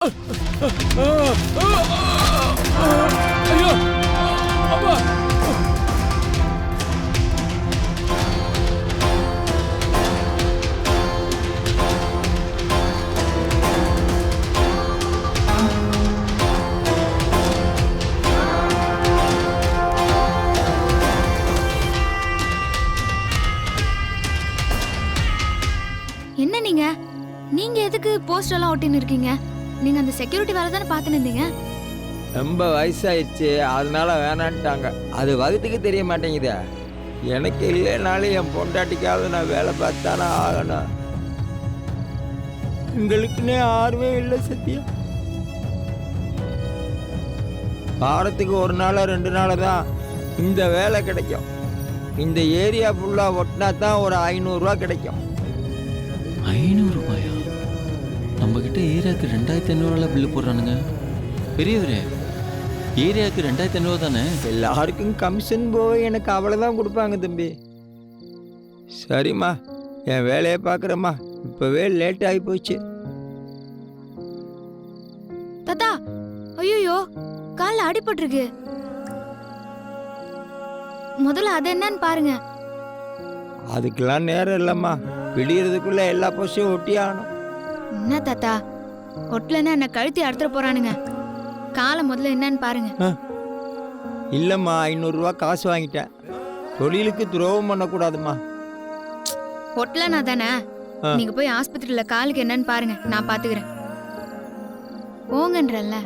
ஐயோ அம்மா. என்ன நீங்க நீங்க எதுக்கு போஸ்டர் எல்லாம் ஒட்டின்னு இருக்கீங்க? நீங்க அந்த செக்யூரிட்டி வேலை தானே பார்த்துன்னு இருந்தீங்க. ரொம்ப வயசாயிடுச்சு, அதனால வேணான்ட்டாங்க. அது வகுத்துக்கு தெரிய மாட்டேங்குதே. எனக்கு இல்லைனாலும் என் பொண்டாட்டிக்காவது நான் வேலை பார்த்தானே ஆகணும். எங்களுக்குன்னே யாருமே இல்லை சத்தியா. வாரத்துக்கு ஒரு நாளோ 2 நாள் தான் இந்த வேலை கிடைக்கும். இந்த ஏரியா ஃபுல்லாக ஒட்டினா தான் ஒரு 500 ரூபா கிடைக்கும். 500 ரூபாயா? நம்ம கிட்ட ஏரியாவுக்கு 2500 பில்லு போடுறானுங்க. பெரியவரே, ஏரியாவுக்கு 2500 தானே? எல்லாருக்கும் கமிஷன் போய் எனக்கு அவ்வளோதான் கொடுப்பாங்க தம்பி. சரிம்மா, என் வேலையை பார்க்குறேம்மா. இப்போவே லேட் ஆகி போச்சு. தாத்தா, ஐயோ கால்ல அடிபட்டிருக்கு. முதல்ல அது என்னன்னு பாருங்க. அதுக்கெல்லாம் நேரம் இல்லைம்மா. விடியறதுக்குள்ள எல்லா போஸ்டையும் ஒட்டி ஆகணும். என்ன தாத்தா, ஒட்டலன்னா என்ன கழுத்தி அறுத்துற போறானுங்க. காலை முதல்ல என்னன்னு பாருங்க. இல்லைம்மா, 500 ரூபா காசு வாங்கிட்டேன். தொழிலுக்கு துரோகம் பண்ணக்கூடாதும்மா. ஒட்டலனா தானே? நீங்க போய் ஆஸ்பத்திரியில காலுக்கு என்னன்னு பாருங்க, நான் பாத்துக்கிறேன். போங்கன்றல்ல.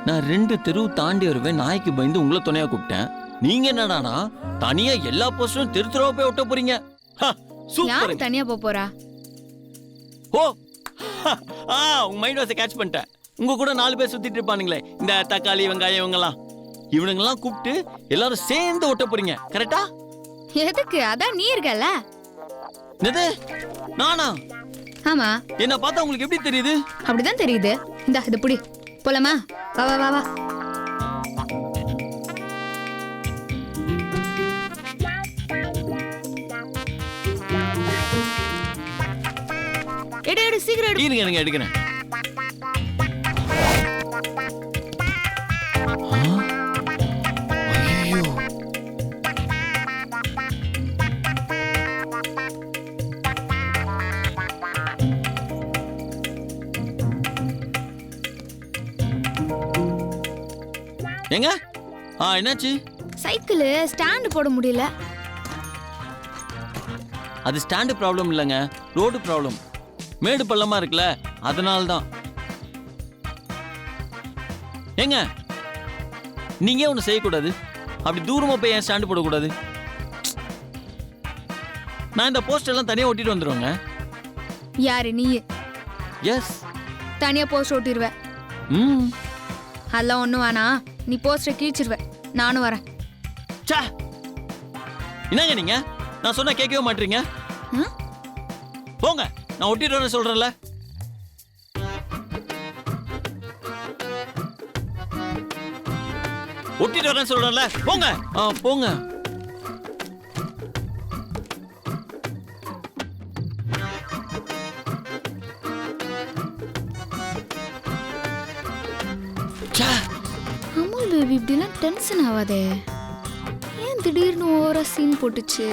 நான் 2 தெரு தாண்டி வருவேன், நாய்க்கு பயந்து உங்களை துணையா கூப்பிட்டேன். நீங்க என்னடானா தனியா எல்லா போஸ்டரும் தெரு தெருவா போய் ஒட்ட போறீங்க. யாரு தனியா போறா? ஓ, உங்க மைண்ட் வாஷை கேட்ச் பண்ணிட்டேன். உங்க கூட 4 பேர் சுத்திட்டு இருப்பானுங்களே, இந்த தக்காளி வெங்காயம் இவங்கெல்லாம், இவனுங்கெல்லாம் கூப்பிட்டு எல்லாரும் சேர்ந்து ஒட்ட போறீங்க. கரெக்டா? எதுக்கு? அதான் நீ இருக்கல. என்னது நானா? ஆமா. என்ன பார்த்தா உங்களுக்கு எப்படி தெரியுது? அப்படிதான் தெரியுது. இந்த இது புடி. போலாமா? வா வா வா வா. எடு எடு சீக்கிரம் எடு. இருங்க எடுக்கிறேன். ஐயோ, எங்க என்னாச்சு? சைக்கிள் ஸ்டாண்ட் போட முடியல. அது ஸ்டாண்ட் ப்ராப்ளம் இல்லைங்க, ரோடு ப்ராப்ளம். மேடு பள்ளமா இருக்குல்ல, அதனால தான். ஏங்க, நீங்க ஒன்று செய்யக்கூடாது. அப்படி தூரமா போய் ஏன் ஸ்டாண்டு போடக்கூடாது? நான் இந்த போஸ்ட் எல்லாம் தனியா ஒட்டிட்டு வந்துருவேங்க. யாரு நீ? எஸ். தனியா போஸ்ட் ஒட்டிடுவ? அதெல்லாம் ஒண்ணும் வேணா. நீ போஸ்டரை கிழிச்சிருவ. நானும் வரேன். என்னங்க நீங்க? நான் சொன்னா கேட்கவே மாட்டீங்க. போங்க, நான் ஒட்டிட்டு வரேன் சொல்றேன்ல. ஒட்டிட்டு வரேன் சொல்றேன்ல. போங்க போங்க. அமுல் பேபி இப்படிலாம் டென்ஷன் ஆகாதே. ஏன் திடீர்னு ஓவரா சீன் போட்டுச்சு?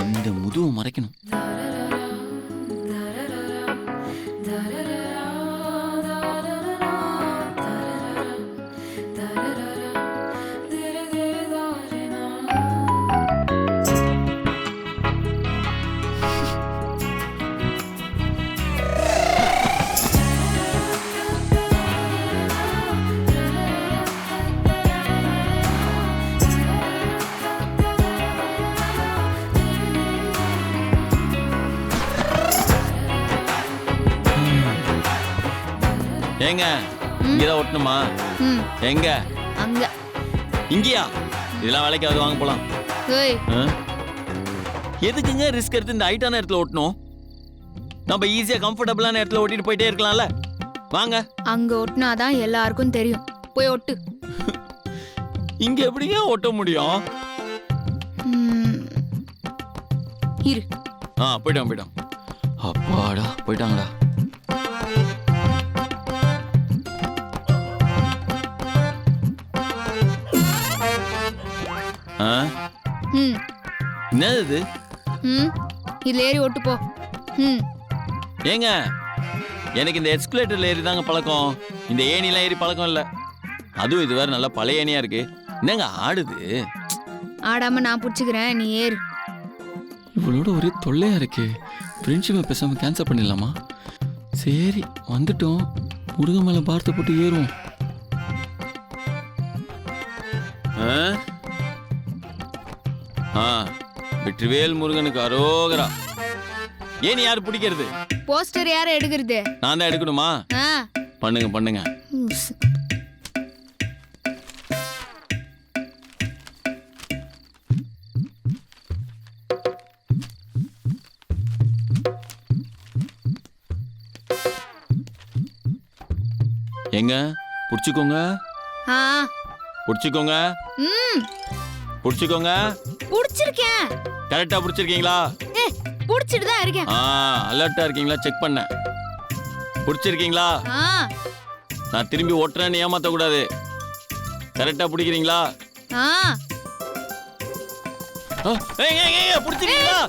இந்த முதுவை மறைக்கணும். ஏங்க, இங்கதான் ஒட்டணுமா? எங்க? அங்க. இங்கயா? இதெல்லாம் வேலைக்காவது வாங்க போலாம். ஏய், எதுக்குங்க ரிஸ்க் எடுத்து இந்த ஹைட்டான இடத்துல ஓட்டணும்? நம்ம ஈஸியா கம்ஃபர்டபுளான இடத்துல ஓட்டிட்டு போயிட்டே இருக்கலாம்ல. வாங்க. அங்க ஒட்டினாதான் எல்லாருக்கும் தெரியும். போய் ஒட்டு. இங்க எப்படிங்க ஒட்ட முடியும்? இரு. போயிட்டான். அப்பாடா போயிட்டாங்கடா. என்னது இது? இதுல ஏறி ஒட்டு போ. ஏங்க எனக்கு இந்த எஸ்கலேட்டர்ல ஏறி தாங்க பழக்கம். இந்த ஏணிலாம் ஏறி பழக்கம் இல்ல. அதுவும் இது வேற நல்ல பழைய ஏணியா இருக்கு. என்னங்க ஆடுது? ஆடாம நான் புடிச்சுக்கிறேன், நீ ஏறு. இவளோட ஒரே தொல்லையா இருக்கு. ஃப்ரெண்ட்ஷிப்பை பேசாம கேன்சல் பண்ணிடலாமா? சரி வந்துட்டோம், முருகன் மேல பார்த்து போட்டு ஏறுவோம். வெற்றிவேல் முருகனுக்கு அரோகரா. ஏன் யாரு பிடிக்கிறது? போஸ்டர் யார எடுக்கிறது? நான் தான் எடுக்கணுமா? பண்ணுங்க. எங்க புடிச்சுக்கோங்க. புடிச்சுக்கோங்க. புடிச்சுக்கோங்க. புடிச்சிருக்கேன். கரெக்டா புடிச்சிருக்கீங்களா? புடிச்சிட்டு தான் இருக்கேன். அலர்ட்டா இருக்கீங்களா? செக் பண்ண. புடிச்சிருக்கீங்களா? நான் திரும்பி ஓட்டுறேன்னு ஏமாத்த கூடாது. கரெக்டா பிடிக்கிறீங்களா? புடிச்சிருக்கீங்களா?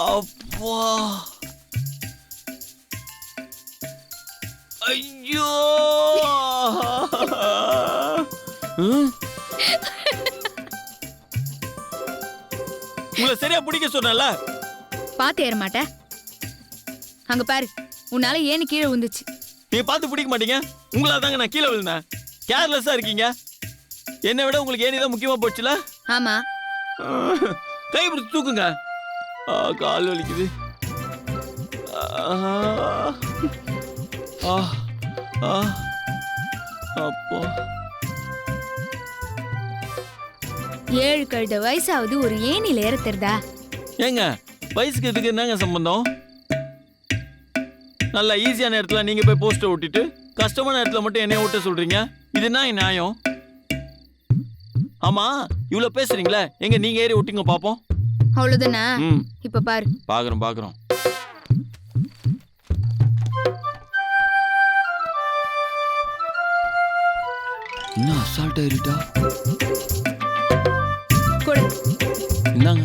அப்பா ஐயோ! உங்களை சரியா பிடிக்க சொன்னல. பாத்து ஏற மாட்டேன். அங்க பாரு, உன்னால ஏன்னு கீழே விழுந்துச்சு. நீங்க பார்த்து பிடிக்க மாட்டீங்க. உங்களால தாங்க நான் கீழே விழுந்தேன். கேர்லெஸ்ஸா இருக்கீங்க. என்னை விட உங்களுக்கு ஏனி தான் முக்கியமா போச்சுல. ஆமா. கை பிடிச்சு தூக்குங்க. கால் வலிக்குது. அப்போ 7 கழுத வயசாவது ஒரு ஏணில ஏற தெரிதா? ஏங்க வயசுக்கு இதுக்கு என்னங்க சம்பந்தம்? நல்லா ஈஸியான இடத்துல நீங்க போய் போஸ்டர் ஒட்டிட்டு கஷ்டமான இடத்துல மட்டும் என்னைய ஓட்ட சொல்றீங்க. இது என்ன நியாயம்? ஆமா இவ்வளவு பேசுறீங்களே, எங்க நீங்க ஏறி ஒட்டிங்க பாப்போம். அவ்வளவுதானே? இப்ப பாரு. பாக்குறோம். என்ன அசால்ட் ஆயிட்டா? கொடு. என்னங்க